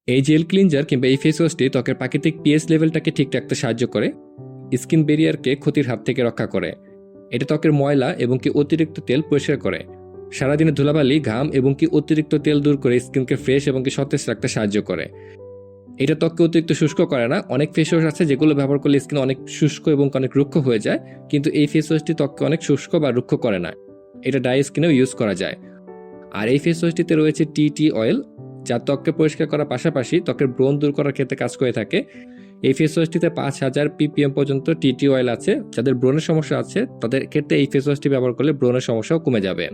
এই jail cleanser কিংবা এই ফেস ওয়াশটি ত্বকের প্রাকৃতিক পিএইচ লেভেলটাকে ঠিক রাখতে সাহায্য করে, স্কিন ব্যারিয়ারকে ক্ষতির হাত থেকে রক্ষা করে। এটা ত্বকের ময়লা এবং কি অতিরিক্ত তেল পরিষ্কার করে। সারাদিনে ধুলাবালি, ঘাম এবং কি অতিরিক্ত তেল দূর করে স্কিনকে ফ্রেশ এবং কি সতেজ রাখতে সাহায্য করে। এটা ত্বককে অতিরিক্ত শুষ্ক করে না। অনেক ফেস ওয়াশ আছে যেগুলো ব্যবহার করলে স্কিন অনেক শুষ্ক এবং অনেক রুক্ষ হয়ে যায়, কিন্তু এই ফেস ওয়াশটি ত্বককে অনেক শুষ্ক বা রুক্ষ করে না। এটা ড্রাই স্কিনেও ইউজ করা যায়। আর এই ফেস ওয়াশটিতে রয়েছে টি অয়েল, যা ত্বককে পরিষ্কার করার পাশাপাশি ত্বকের ব্রণ দূর করার ক্ষেত্রে কাজ করে থাকে। এই ফেস ওয়াশটিতে 5000 ppm পর্যন্ত টি অয়েল আছে। যাদের ব্রণের সমস্যা আছে তাদের ক্ষেত্রে এই ফেস ওয়াশটি ব্যবহার করলে ব্রণের সমস্যাও কমে যাবে।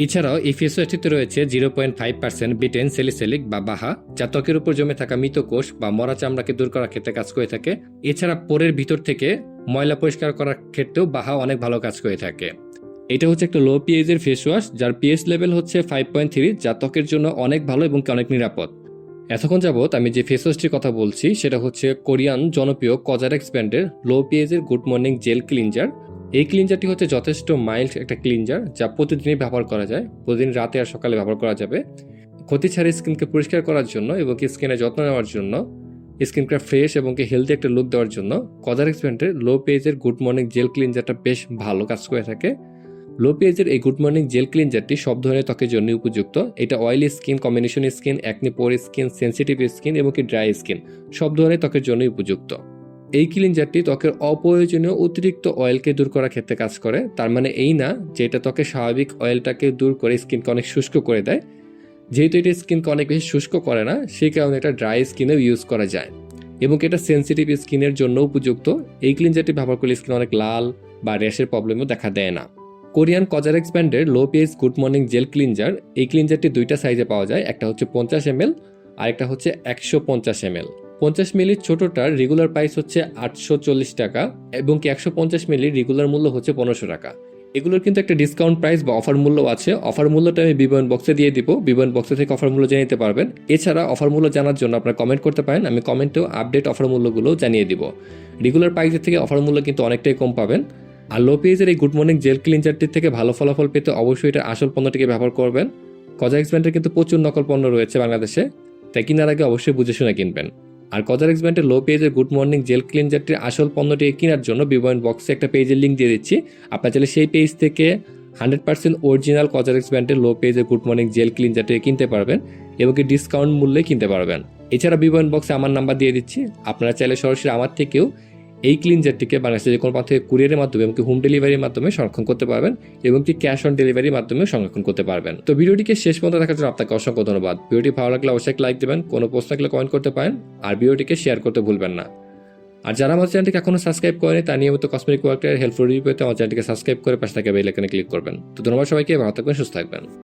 এছাড়াও এই ফেস ওয়াশটিতে রয়েছে 0.5% বিটেন স্যালিসিলিক বা বাহা, যা ত্বকের উপর জমে থাকা মৃত কোষ বা মরা চামড়াকে দূর করার ক্ষেত্রে কাজ করে থাকে। এছাড়া পোরের ভিতর থেকে ময়লা পরিষ্কার করার ক্ষেত্রেও বাহা অনেক ভালো কাজ করে থাকে। এটা হচ্ছে একটা লো পিএইচের ফেস ওয়াশ, যার পিএইচ লেভেল হচ্ছে 5.3, যা ত্বকের জন্য অনেক ভালো এবং অনেক নিরাপদ। এতক্ষণ যাবত আমি যে ফেস ওয়াশটির কথা বলছি সেটা হচ্ছে কোরিয়ান জনপ্রিয় কজারেক্স ব্র্যান্ডের লো পিএইচের গুড মর্নিং জেল ক্লিনজার। এই ক্লিনজারটি হচ্ছে যথেষ্ট মাইল্ড একটা ক্লিনজার, যা প্রতিদিনই ব্যবহার করা যায়। প্রতিদিন রাতে আর সকালে ব্যবহার করা যাবে। ক্ষতি ছাড়া স্কিনকে পরিষ্কার করার জন্য এবং স্কিনের যত্ন নেওয়ার জন্য, স্কিনকে ফ্রেশ এবং হেলদি একটা লুক দেওয়ার জন্য কজারেক্স ব্র্যান্ডের লো পিএইচের গুড মর্নিং জেল ক্লিনজারটা বেশ ভালো কাজ করে থাকে। লো পিএইচের এই গুড মর্নিং জেল ক্লিনজারটি সব ধরনের ত্বকের জন্য উপযুক্ত। এটা oily skin, combination skin, acne pore skin, sensitive skin এবং ড্রাই স্কিন সব ধরনের ত্বকের জন্য উপযুক্ত। এই ক্লিনজারটি ত্বকের অপ্রয়োজনীয় অতিরিক্ত অয়েলকে দূর করার ক্ষেত্রে কাজ করে। তার মানে এই না যে এটা ত্বকের স্বাভাবিক অয়েলটাকে দূর করে স্কিনকে অনেক শুষ্ক করে দেয়। যেহেতু এটা স্কিনকে অনেক বেশি শুষ্ক করে না, সেই কারণে এটা ড্রাই স্কিনেও ইউজ করা যায় এবং এটা সেন্সিটিভ স্কিনের জন্য উপযুক্ত। এই ক্লিনজারটি ব্যবহার করলে স্কিন অনেক লাল বা র্যাশের প্রবলেমও দেখা দেয় না। কোরিয়ান কজারেক্স ব্র্যান্ডের low pH good morning gel cleanser, এই ক্লিনজারটি দুইটা সাইজে পাওয়া যায়। একটা হচ্ছে 50 ml আর একটা হচ্ছে 150 ml। 50 মিলির ছোটটার রেগুলার প্রাইস হচ্ছে 840 টাকা এবং 150 মিলির রেগুলার মূল্য হচ্ছে 1500 টাকা। এগুলোর কিন্তু একটা ডিসকাউন্ট প্রাইস বা অফার মূল্য আছে। অফার মূল্যটা আমি বিবরণ বক্সে দিয়ে দিব, বিবরণ বক্সে থেকে অফার মূল্য জেনে নিতে পারবেন। এছাড়া অফার মূল্য জানার জন্য আপনারা কমেন্ট করতে পারেন, আমি কমেন্টেও আপডেট অফার মূল্যগুলো জানিয়ে দিব। রেগুলার প্রাইসের থেকে অফার মূল্য কিন্তু অনেকটাই কম পাবেন। আর লো পিএইচের এই গুড মর্নিং জেল ক্লিনজারটির থেকে ভালো ফলাফল পেতে অবশ্যই এটা আসল পণ্যটিকে ব্যবহার করবেন। কজারেক্স ব্র্যান্ডের কিন্তু প্রচুর নকল পণ্য রয়েছে বাংলাদেশে, তাই কেনার আগে অবশ্যই বুঝে শুনে কিনবেন। আর কজারেক্স ব্র্যান্ডের লো পেজের গুড মর্নিং জেল ক্লিনজারটির আসল পণ্যটি কেনার জন্য বিবরণ বক্সে একটা পেজের লিঙ্ক দিয়ে দিচ্ছি। আপনার চাইলে সেই পেজ থেকে 100% অরিজিনাল কজারেক্স ব্র্যান্ডের লো পেজের গুড মর্নিং জেল ক্লিনজারটি কিনতে পারবেন এবং ডিসকাউন্ট মূল্যে কিনতে পারবেন। এছাড়া বিবরণ বক্সে আমার নাম্বার দিয়ে দিচ্ছি, আপনারা চাইলে সরাসরি আমার থেকেও এই ক্লিনজারটিকে বাংলাদেশে যে কোনো পাথরে কুরিয়ারের মাধ্যমে এবং হোম ডেলিভারির মাধ্যমে সংরক্ষণ করতে পারবেন এবং ক্যাশ অন ডেলিভারির মাধ্যমে সংরক্ষণ করতে পারবেন। তো ভিডিওটিকে শেষ পর্যন্ত দেখার জন্য আপনাকে অসংখ্য ধন্যবাদ। ভিডিওটি ভালো লাগলে অবশ্যই লাইক দেবেন, কোনো প্রশ্ন থাকলে কমেন্ট করতে পারেন, আর ভিডিওটিকে শেয়ার করতে ভুলবেন না। আর যারা আমার চ্যানেলটিকে এখনো সাবস্ক্রাইব করেনি, তার নিয়মিত কসমেটিক প্রোডাক্টের হেল্পফুল রিভিউ পেতে আমার চ্যানেলটিকে সাবস্ক্রাইব করে পাশে থাকা বেল আইকনে ক্লিক করবেন। তো ধন্যবাদ সবাইকে, ভালো থাকবেন, সুস্থ থাকবেন।